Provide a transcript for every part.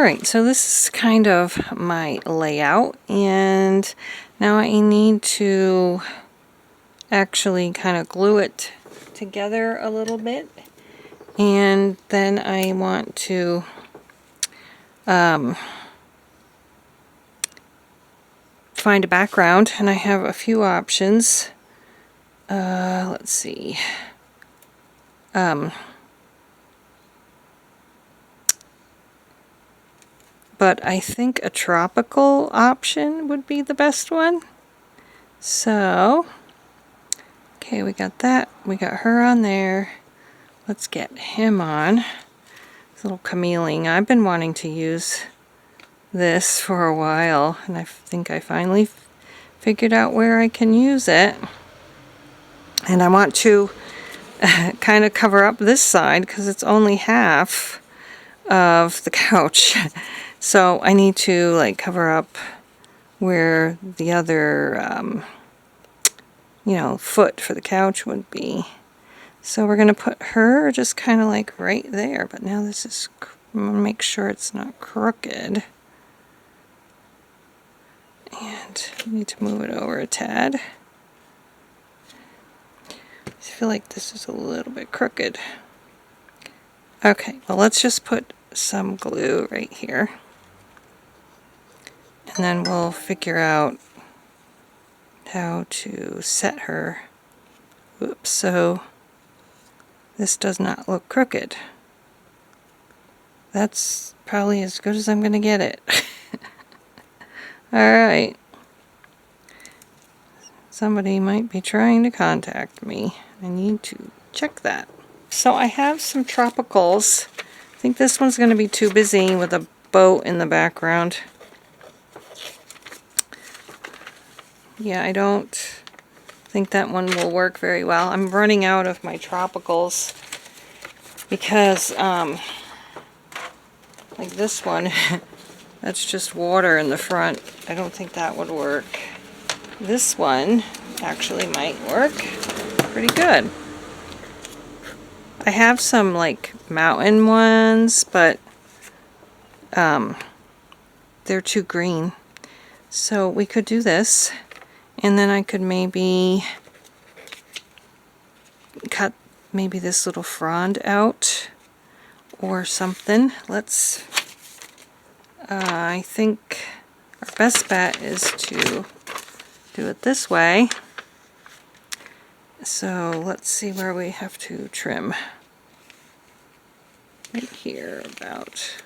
Alright, so this is kind of my layout, and now I need to actually kind of glue it together a little bit, and then I want to find a background, and I have a few options. Let's see. But I think a tropical option would be the best one. So, okay, we got that. We got her on there. Let's get him on. This little chameleon. I've been wanting to use this for a while, and I think I finally figured out where I can use it. And I want to kind of cover up this side because it's only half of the couch. So I need to like cover up where the other foot for the couch would be. So we're going to put her just kind of like right there, but now this is, I'm going to make sure it's not crooked. And I need to move it over a tad. I feel like this is a little bit crooked. Okay, well let's just put some glue right here. And then we'll figure out how to set her. Oops, so this does not look crooked. That's probably as good as I'm going to get it. Alright. Somebody might be trying to contact me. I need to check that. So I have some tropicals. I think this one's going to be too busy with a boat in the background. Yeah, I don't think that one will work very well. I'm running out of my tropicals because like this one, that's just water in the front. I don't think that would work. This one actually might work pretty good. I have some like mountain ones, but they're too green. So we could do this, and then I could maybe cut maybe this little frond out or something. Let's I think our best bet is to do it this way. So let's see where we have to trim. Right here about.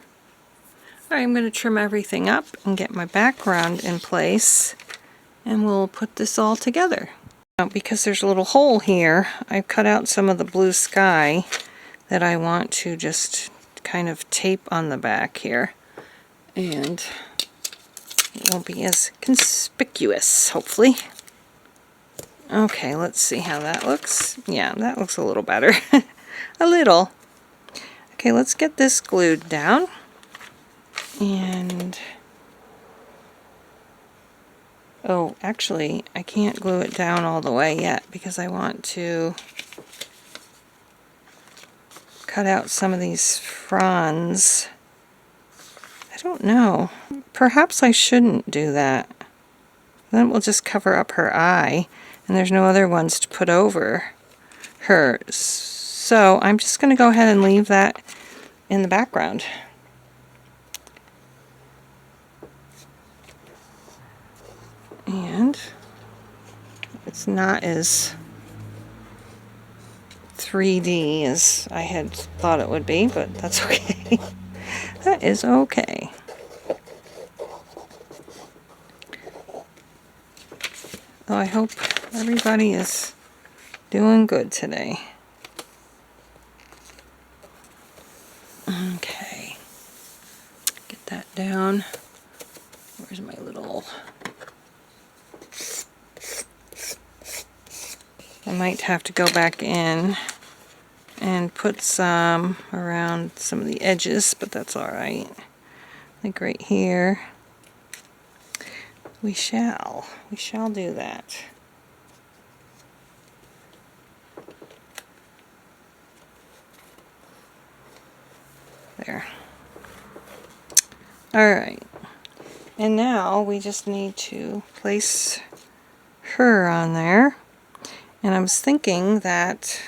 Alright, I'm going to trim everything up and get my background in place, and we'll put this all together. Now, because there's a little hole here, I've cut out some of the blue sky that I want to just kind of tape on the back here. And it won't be as conspicuous, hopefully. Okay, let's see how that looks. Yeah, that looks a little better. A little. Okay, let's get this glued down. And oh, actually, I can't glue it down all the way yet because I want to cut out some of these fronds. I don't know. Perhaps I shouldn't do that. Then we'll just cover up her eye, and there's no other ones to put over her. So I'm just going to go ahead and leave that in the background. And it's not as 3D as I had thought it would be, but that's okay. That is okay. So I hope everybody is doing good today. Okay. Get that down. Where's my little... I might have to go back in and put some around some of the edges, but that's alright. Like right here. We shall do that. There. Alright, and now we just need to place her on there. And I was thinking that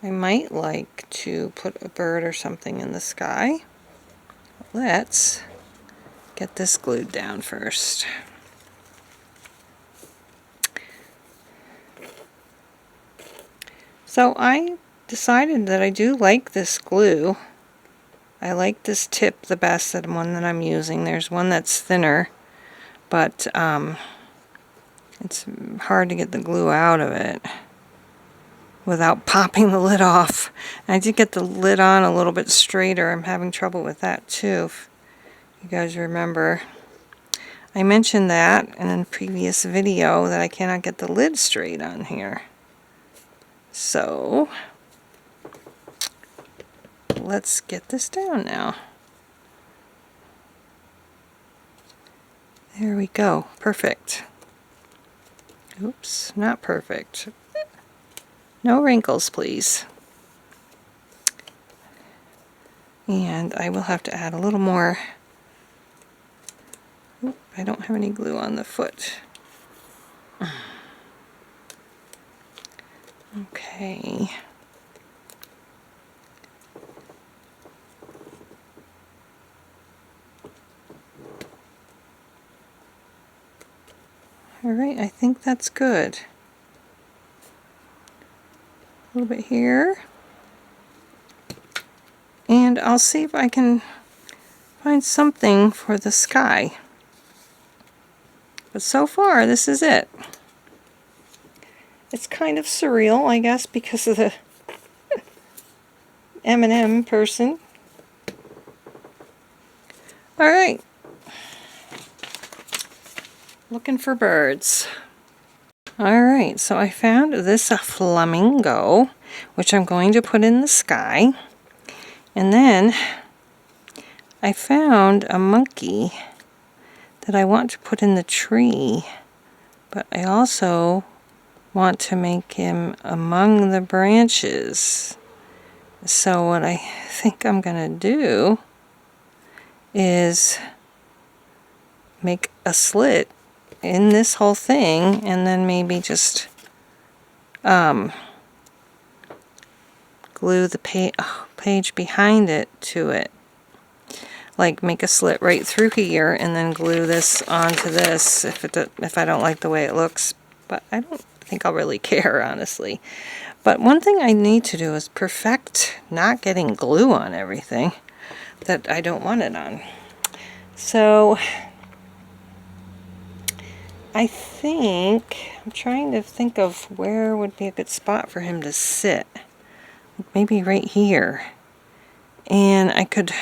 I might like to put a bird or something in the sky. Let's get this glued down first. So I decided that I do like this glue. I like this tip the best, the one that I'm using. There's one that's thinner, but it's hard to get the glue out of it without popping the lid off. I did get the lid on a little bit straighter. I'm having trouble with that too, if you guys remember. I mentioned that in a previous video that I cannot get the lid straight on here. So let's get this down now. There we go. Perfect. Oops, not perfect. No wrinkles, please. And I will have to add a little more. Oop, I don't have any glue on the foot. Okay. Alright, I think that's good. A little bit here. And I'll see if I can find something for the sky. But so far, this is it. It's kind of surreal, I guess, because of the M&M person. Alright. Looking for birds. Alright, so I found this flamingo, which I'm going to put in the sky. And then I found a monkey that I want to put in the tree. But I also want to make him among the branches. So what I think I'm going to do is make a slit in this whole thing, and then maybe just glue the page behind it to it. Like make a slit right through here and then glue this onto this if I don't like the way it looks. But I don't think I'll really care, honestly. But one thing I need to do is perfect not getting glue on everything that I don't want it on. So I think, I'm trying to think of where would be a good spot for him to sit. Maybe right here. And I could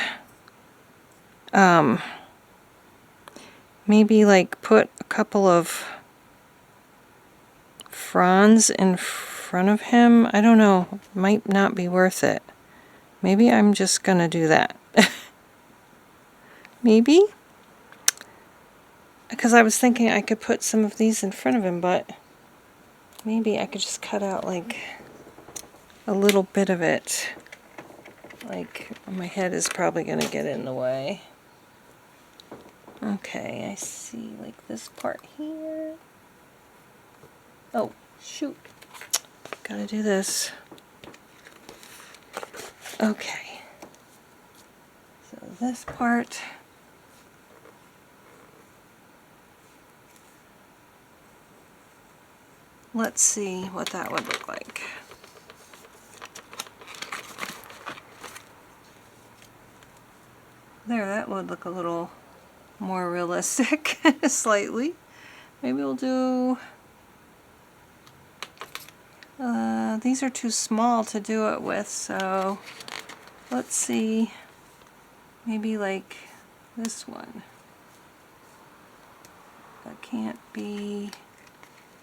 maybe like put a couple of fronds in front of him. I don't know, might not be worth it. Maybe I'm just gonna do that. Maybe? Because I was thinking I could put some of these in front of him, but maybe I could just cut out like a little bit of it. Like, my head is probably going to get in the way. Okay, I see like this part here. Oh, shoot. Gotta do this. Okay. So this part. Let's see what that would look like. There, that would look a little more realistic, slightly. Maybe we'll do... these are too small to do it with, so let's see, maybe like this one. That can't be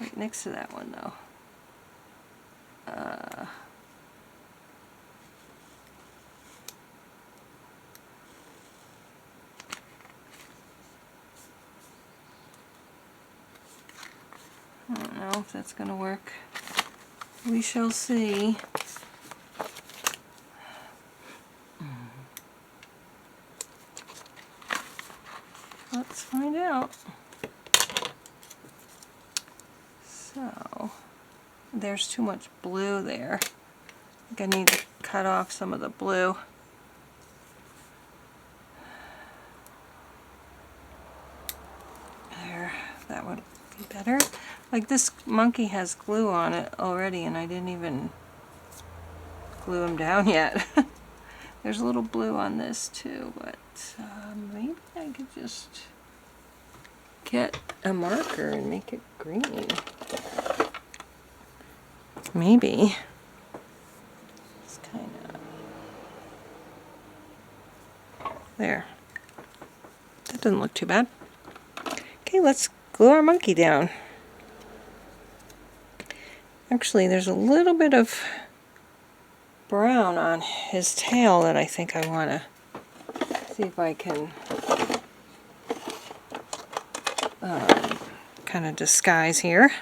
right next to that one, though. I don't know if that's going to work. We shall see. Let's find out. So, there's too much blue there. I think I need to cut off some of the blue. There, that would be better. Like this monkey has glue on it already and I didn't even glue him down yet. There's a little blue on this too, but maybe I could just get a marker and make it green. Maybe. It's kind of... There. That doesn't look too bad. Okay, let's glue our monkey down. Actually, there's a little bit of brown on his tail that I think I want to see if I can kind of disguise here.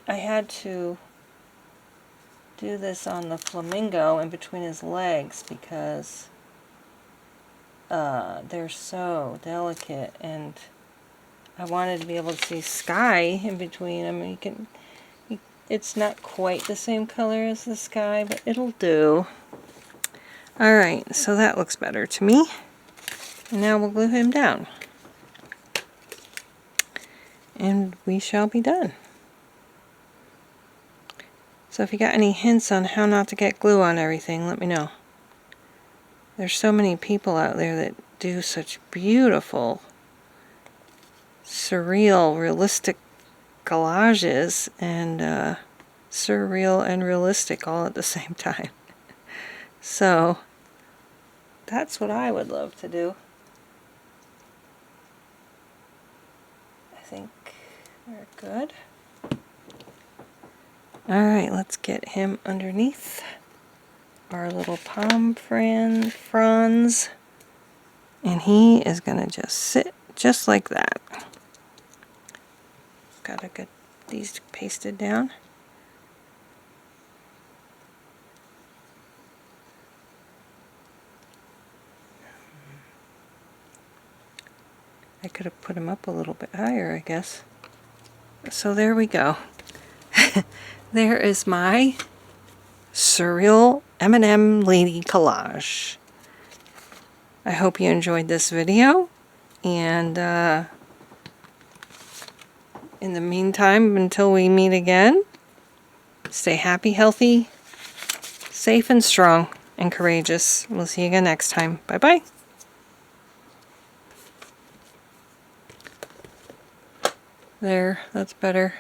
I had to do this on the flamingo in between his legs because they're so delicate, and I wanted to be able to see sky in between them. It's not quite the same color as the sky, but it'll do. Alright, so that looks better to me. And now we'll glue him down. And we shall be done. So if you got any hints on how not to get glue on everything, let me know. There's so many people out there that do such beautiful, surreal, realistic collages, and surreal and realistic all at the same time. So that's what I would love to do. I think we're good. Alright, let's get him underneath our little palm fronds, and he is going to just sit just like that. Gotta get these pasted down. I could have put him up a little bit higher, I guess. So there we go. There is my Surreal M&M Lady collage. I hope you enjoyed this video, and in the meantime, until we meet again, stay happy, healthy, safe and strong, and courageous. We'll see you again next time. Bye-bye. There, that's better.